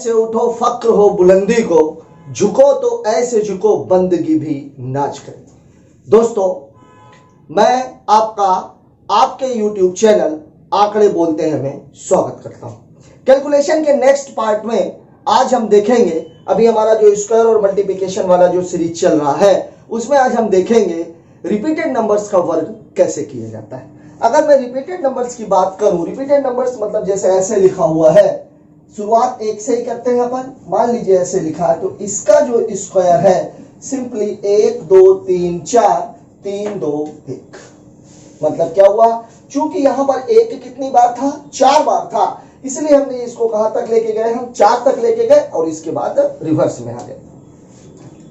ऐसे उठो फक्र हो बुलंदी को, झुको तो ऐसे झुको बंदगी भी नाच करे। दोस्तों, मैं आपका आपके YouTube चैनल आंकड़े बोलते हैं में स्वागत करता हूं। कैलकुलेशन के नेक्स्ट पार्ट में आज हम देखेंगे, अभी हमारा जो स्क्वायर और मल्टीप्लिकेशन वाला जो सीरीज चल रहा है उसमें आज हम देखेंगे रिपीटेड नंबर्स का वर्ग कैसे किया जाता है। अगर मैं रिपीटेड नंबर्स की बात करूं, रिपीटेड नंबर्स मतलब जैसे ऐसे लिखा हुआ है, शुरुआत एक से ही करते हैं अपन। मान लीजिए ऐसे लिखा है तो इसका जो स्क्वायर है सिंपली 1 2 3 4 3 2 1। मतलब क्या हुआ, चूंकि यहां पर एक कितनी बार था, 4 बार था, इसलिए हमने इसको कहां तक लेके गए, हम 4 तक लेके गए और इसके बाद रिवर्स में आ गए।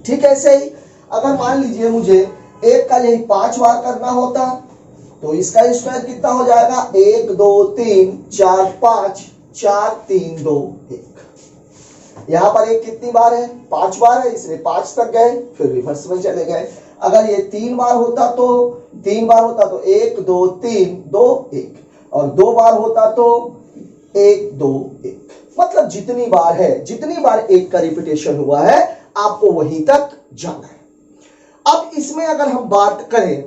ठीक है, ऐसे ही अगर मान लीजिए मुझे एक का यही 5 बार करना होता तो इसका स्क्वायर कितना हो जाएगा, 1 2 3 4 5 4 3 2 1। यहां पर एक कितनी बार है, 5 बार है, इसलिए 5 तक गए, फिर रिवर्स में चले गए। अगर ये 3 बार होता तो 1 2 3 2 1, और 2 बार होता तो 1 2 1। मतलब जितनी बार है, जितनी बार एक का रिपीटेशन हुआ है आपको वहीं तक जाना है। अब इसमें अगर हम बात करें,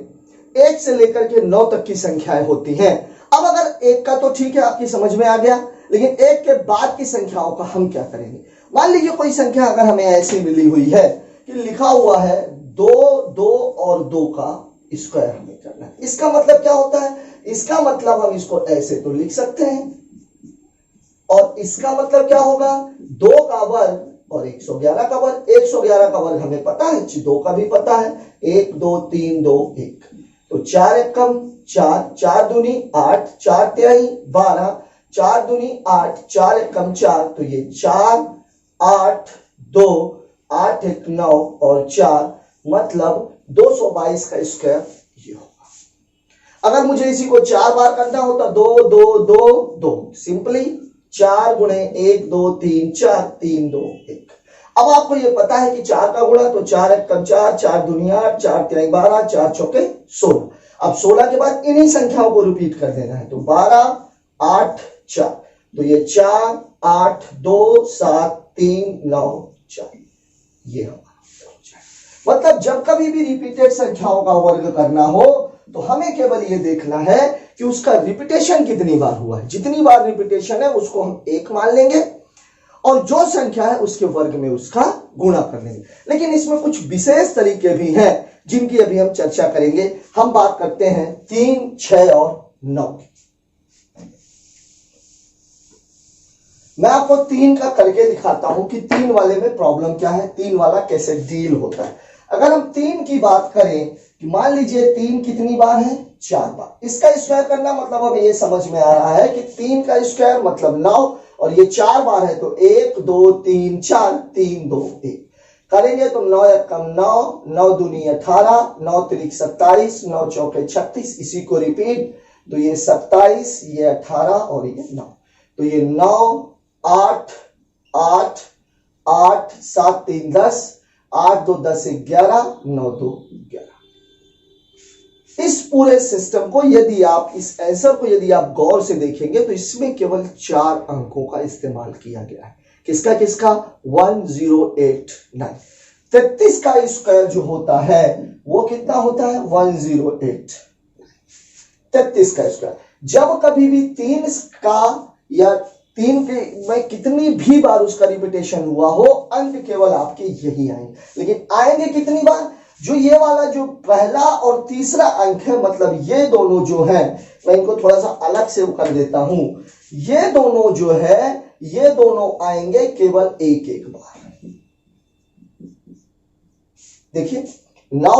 1 से लेकर के 9 तक की संख्याएं होती हैं। अब अगर एक का तो ठीक है, आपकी समझ में आ गया, लेकिन एक के बाद की संख्याओं का हम क्या करेंगे। मान लीजिए कोई संख्या अगर हमें ऐसी मिली हुई है कि लिखा हुआ है 2 2 और 2 का स्क्वायर हमें करना है। इसका मतलब क्या होता है, इसका मतलब हम इसको ऐसे तो लिख सकते हैं, और इसका मतलब क्या होगा, 2 का वर्ग और 111 का वर्ग। 111 का वर्ग हमें पता है, 2 का भी पता है, 1 2 3 2 1। तो 4 एकम 4, 4 दूनी 8, 4 तिहाई 12, 4 दूनी 8, 4 एकम 4, तो ये 4 8 2 8 1 9 और 4, मतलब 222 का स्क्वायर ये होगा। अगर मुझे इसी को 4 बार करना होता, 2 2 2 2, सिंपली 4 गुणे 1 2 3 4 3 2 1। अब आपको ये पता है कि 4 का गुणा तो 4 एकम 4, 4 दूनी 8, 4 तिहाई 12, 4 चौके 16। अब 16 के बाद इन्हीं संख्याओं को रिपीट कर देना है, तो 12 8 4, तो ये 4 8 2 7 3 9 4, ये हमारा मतलब जब कभी भी रिपीटेड संख्याओं का वर्ग करना हो तो हमें केवल ये देखना है कि उसका रिपीटेशन कितनी बार हुआ है। जितनी बार रिपीटेशन है उसको हम 1 मान लेंगे और जो संख्या है उसके वर्ग में उसका गुणा कर लेंगे। लेकिन इसमें कुछ विशेष तरीके भी हैं जिनकी अभी हम चर्चा करेंगे। हम बात करते हैं 3 6 और 9 की। मैं आपको 3 का करके दिखाता हूं कि 3 वाले में प्रॉब्लम क्या है, 3 वाला कैसे डील होता है। अगर हम 3 की बात करें कि मान लीजिए 3 कितनी बार है, 4 बार। इसका स्क्वायर करना मतलब हमें ये समझ में आ रहा है कि 3 का स्क्वायर मतलब 9, और ये 4 बार है तो 1 2 3 4 3 2 1 करेंगे तो 9 एकम 9, 9 दूनी 18, 9 तिरिक 27, 9 चौके 36। इसी को रिपीट, तो ये 27, ये 18 और ये 9, तो ये 9 8 8 8 7 3 10, 8 2 10 11, 9 2 11। इस पूरे सिस्टम को यदि आप, इस आंसर को यदि आप गौर से देखेंगे तो इसमें केवल 4 अंकों का इस्तेमाल किया गया है। किसका किसका, 1089। 33 का स्क्वायर जो होता है वो कितना होता है, 108। 33 का स्क्वायर जब कभी भी 3 का या 3 के में कितनी भी बार उसका रिपीटेशन हुआ हो, अंक केवल आपके यही आएंगे। लेकिन आएंगे कितनी बार, जो ये वाला जो पहला और तीसरा अंक है, मतलब ये दोनों जो है, मैं इनको थोड़ा सा अलग से कर देता हूं, ये दोनों जो है ये दोनों आएंगे केवल एक एक बार। देखिए 9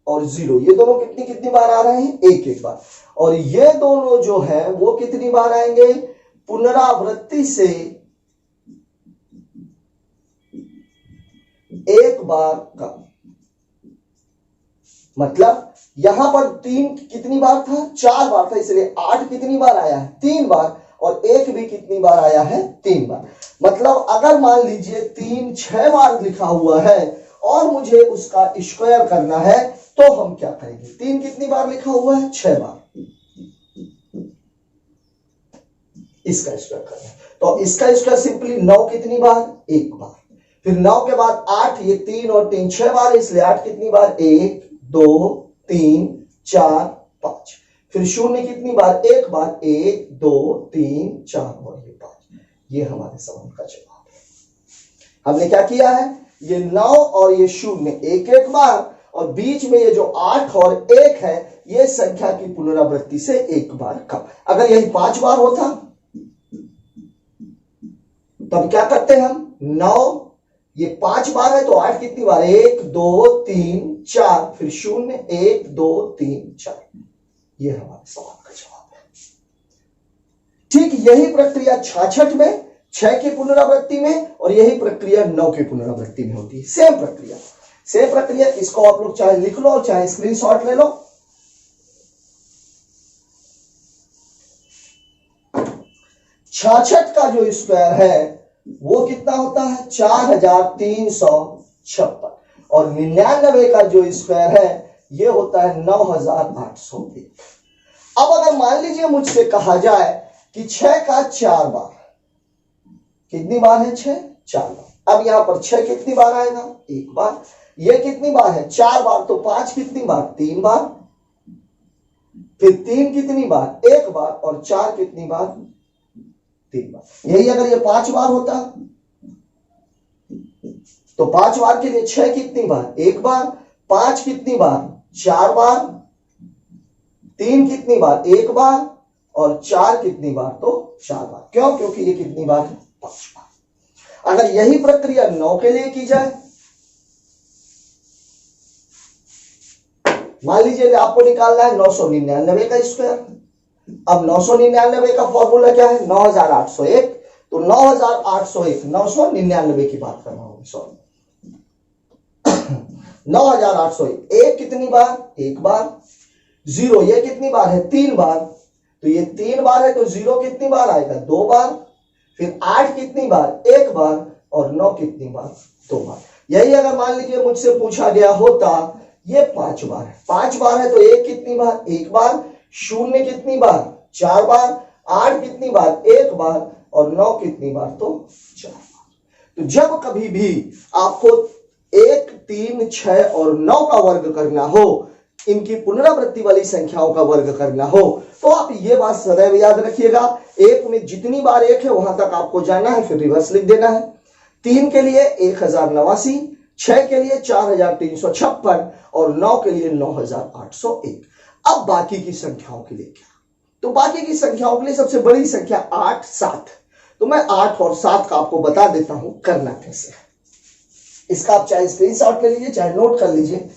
और 0 ये दोनों कितनी कितनी बार आ रहे हैं, एक एक बार। और ये दोनों जो है वो कितनी बार आएंगे, पुनरावृत्ति से एक बार कम। मतलब यहां पर 3 कितनी बार था, 4 बार था, इसलिए 8 कितनी बार आया है, 3 बार, और 1 भी कितनी बार आया है, 3 बार। मतलब अगर मान लीजिए 3 6 बार लिखा हुआ है और मुझे उसका स्क्वायर करना है तो हम क्या करेंगे, 3 कितनी बार लिखा हुआ है, 6 बार, इसका स्क्वायर करना है। तो इसका स्क्वायर सिंपली 9 कितनी बार, एक बार, फिर 9 के बाद 8, ये 3 और 3 6 बार, इसलिए 8 कितनी बार, 1 2 3 4 5, फिर 0 कितनी बार, एक बार, 1 2 3 4 और ये 5। ये हमारे सवाल का जवाब है। हमने क्या किया है, ये 9 और ये 0 एक एक बार, और बीच में ये जो 8 और 1 है ये संख्या की पुनरावृत्ति से एक बार कम। अगर यही 5 बार होता तब क्या करते हम, 9 ये 5 बार है तो 8 कितनी बार, 1 2 3 4, फिर 0 1 2 3 4। ये हमारे सवाल का जवाब है। ठीक यही प्रक्रिया 66 में 6 की पुनरावृत्ति में, और यही प्रक्रिया 9 की पुनरावृत्ति में होती है। सेम प्रक्रिया, सेम प्रक्रिया। इसको आप लोग चाहे लिख लो चाहे स्क्रीनशॉट ले लो। 66 का जो स्क्वायर है वो कितना होता है, 4356, और 99 का जो स्क्वायर है ये होता है 9801। अब अगर मान लीजिए मुझसे कहा जाए कि 6 का 4 बार, कितनी बार है, 6 4 बार। अब यहां पर 6 कितनी बार आएगा, एक बार। ये कितनी बार है, 4 बार, तो 5 कितनी बार, 3 बार, फिर 3 कितनी बार, एक बार, और 4 कितनी बार, 3 बार। यही अगर ये 5 बार होता तो 5 बार के लिए 6 कितनी बार, एक बार, 5 कितनी बार, 4 बार, 3 कितनी बार, एक बार, और 4 कितनी बार, तो 4 बार। क्यों, क्योंकि ये कितनी बार है, 5 बार। अगर यही प्रक्रिया 9 के लिए की जाए, मान लीजिए आपको निकालना है 999 का स्क्वायर। अब 999 का फॉर्मूला क्या है, 9801, तो 9801, 999 की बात कर रहा हूं, सॉरी 9801, एक कितनी बार, एक बार, 0 ये कितनी बार है, 3 बार, तो ये 3 बार है तो 0 कितनी बार आएगा, 2 बार, फिर 8 कितनी बार, एक बार, और 9 कितनी बार, 2 बार। यही अगर मान लीजिए मुझसे पूछा गया होता ये 5 बार है, 5 बार है तो 1 कितनी बार, एक बार, 0 कितनी बार, 4 बार, 8 कितनी बार, एक बार, और 9 कितनी बार, तो 4 बार। तो जब कभी भी आपको 1 3 6 और 9 का वर्ग करना हो, इनकी पुनरावृत्ति वाली संख्याओं का वर्ग करना हो, तो आप ये बात सदैव याद रखिएगा, 1 में जितनी बार 1 है वहां तक आपको जाना है, फिर रिवर्स लिख देना है। 3 के लिए 1089, 6 के लिए 4356, और 9 के लिए 9801। अब बाकी की संख्याओं के लिए क्या, तो बाकी की संख्याओं के लिए सबसे बड़ी संख्या 8 7, तो मैं 8 और 7 का आपको बता देता हूं करना कैसे है। इसका आप चाहे स्क्रीनशॉट ले लीजिए चाहे नोट कर लीजिए।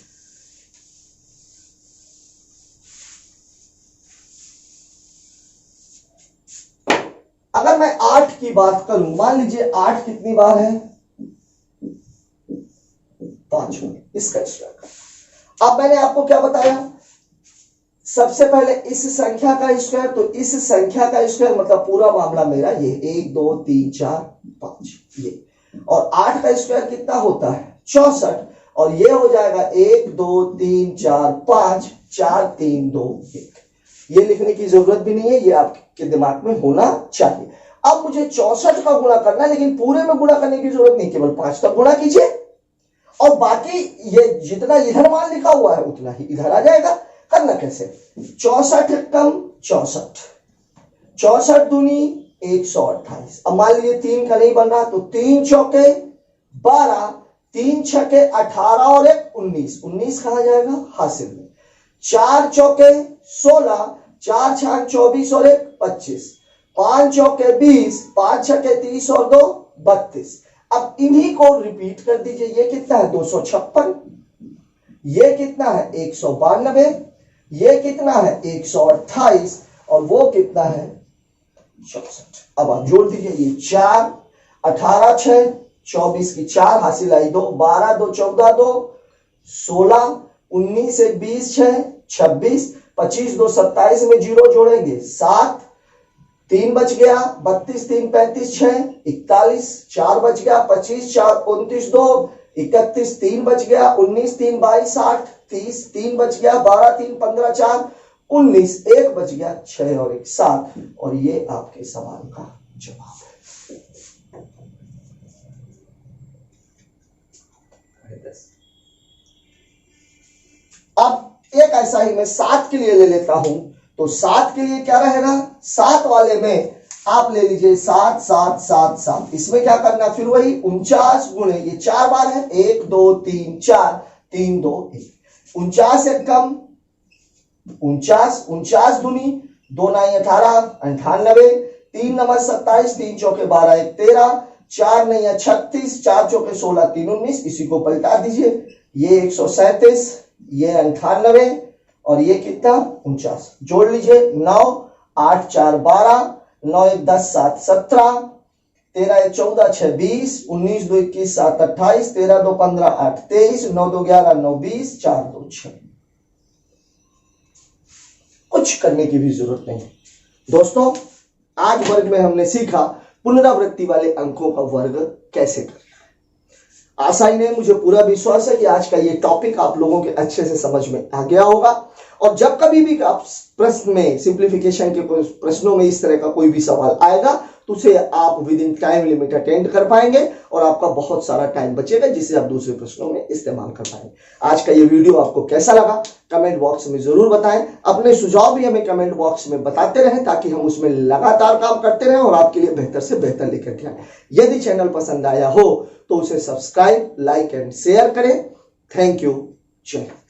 अगर मैं 8 की बात करूं, मान लीजिए 8 कितनी बार है, 5 बार, इसका स्क्वायर। अब मैंने आपको क्या बताया, सबसे पहले इस संख्या का स्क्वायर, तो इस संख्या का स्क्वायर मतलब पूरा मामला मेरा ये 1 2 3 4 5 ये, और 8 का स्क्वायर कितना होता है, 64, और ये हो जाएगा 1 2 3 4 5 4 3 2 1। ये लिखने की जरूरत भी नहीं है, ये आपके दिमाग में होना चाहिए। अब मुझे 64 का गुणा करना है, लेकिन पूरे में गुणा करने की जरूरत नहीं, केवल 5 तक गुणा कीजिए, और बाकी ये जितना इधर मान लिखा हुआ है उतना ही इधर आ जाएगा। करना कैसे, 64 कम 64, 64 दूनी 128। अब मान लीजिए 3 का नहीं बन रहा, तो 3 चौके 12, 3 छके 18, और 1 19, 19 कहा जाएगा हासिल में, 4 चौके 16, 4 छाक 24, और 1 25, 5 चौके 20, 5 छके 30, और 2 32। अब इन्हीं को रिपीट कर दीजिए, ये कितना है 256, ये कितना है 192, ये कितना है 128, और वो कितना है 64। अब आप जोड़ दीजिए, ये 4 18 6 24 की 4 हासिल आई 2, 12 2 14 2 16, 19 1 20 6 26, 25 2 27 में 0 जोड़ेंगे 7, 3 बच गया, 32 3 35 6 41, 4 बच गया, 25 4 29 2 31, 3 बच गया, 19 3 22 8 30, 3 बच गया, 12 3 15 4 19, 1 बच गया, 6 और 1 7, और ये आपके सवाल का जवाब है। अब एक ऐसा ही मैं 7 के लिए ले लेता हूं, तो 7 के लिए क्या रहेगा, 7 वाले में आप ले लीजिए 7 7 7 7, इसमें क्या करना, फिर वही 49 गुणे, ये 4 बार है, 1 2 3 4, 3 2 1, 49 एक कम 49, 49 दूनी 2 9 18, 98, 3 9 27, 3 चौके 12, 1 13, 4 9 36, 4 चौके 16, 3 19, इसी को पलटा दीजिए, ये 137, ये 98, और ये कितना 49, जोड़ लीजिए 9 8 4 12, 9 1 10 7 17, 13 1 14 6 20, 19 2 21 7 28, 13 2 15 8 23, 9 2 11 9 20, 4 2 6। कुछ करने की भी जरूरत नहीं दोस्तों। आज वर्ग में हमने सीखा पुनरावृत्ति वाले अंकों का वर्ग कैसे करें। आशा ही नहीं, मुझे पूरा विश्वास है कि आज का ये टॉपिक आप लोगों के अच्छे से समझ में आ गया होगा। और जब कभी भी आप प्रश्न में, सिंप्लीफिकेशन के प्रश्नों में इस तरह का कोई भी सवाल आएगा तो उसे आप with in time limit attend कर पाएंगे और आपका बहुत सारा टाइम बचेगा जिसे आप दूसरे प्रश्नों में इस्तेमाल कर पाएंगे। आज का ये वीडियो आपको कैसा लगा कमेंट बॉक्स में जरूर बताएं। अपने सुझाव भी हमें कमेंट बॉक्स में बताते रहें ताकि हम उसमें लगातार काम करते रहें और आपके लिए बेहतर से बेहतर लेकर के आए। यदि चैनल पसंद आया हो तो उसे सब्सक्राइब, लाइक एंड शेयर करें। Thank you. जय हिंद।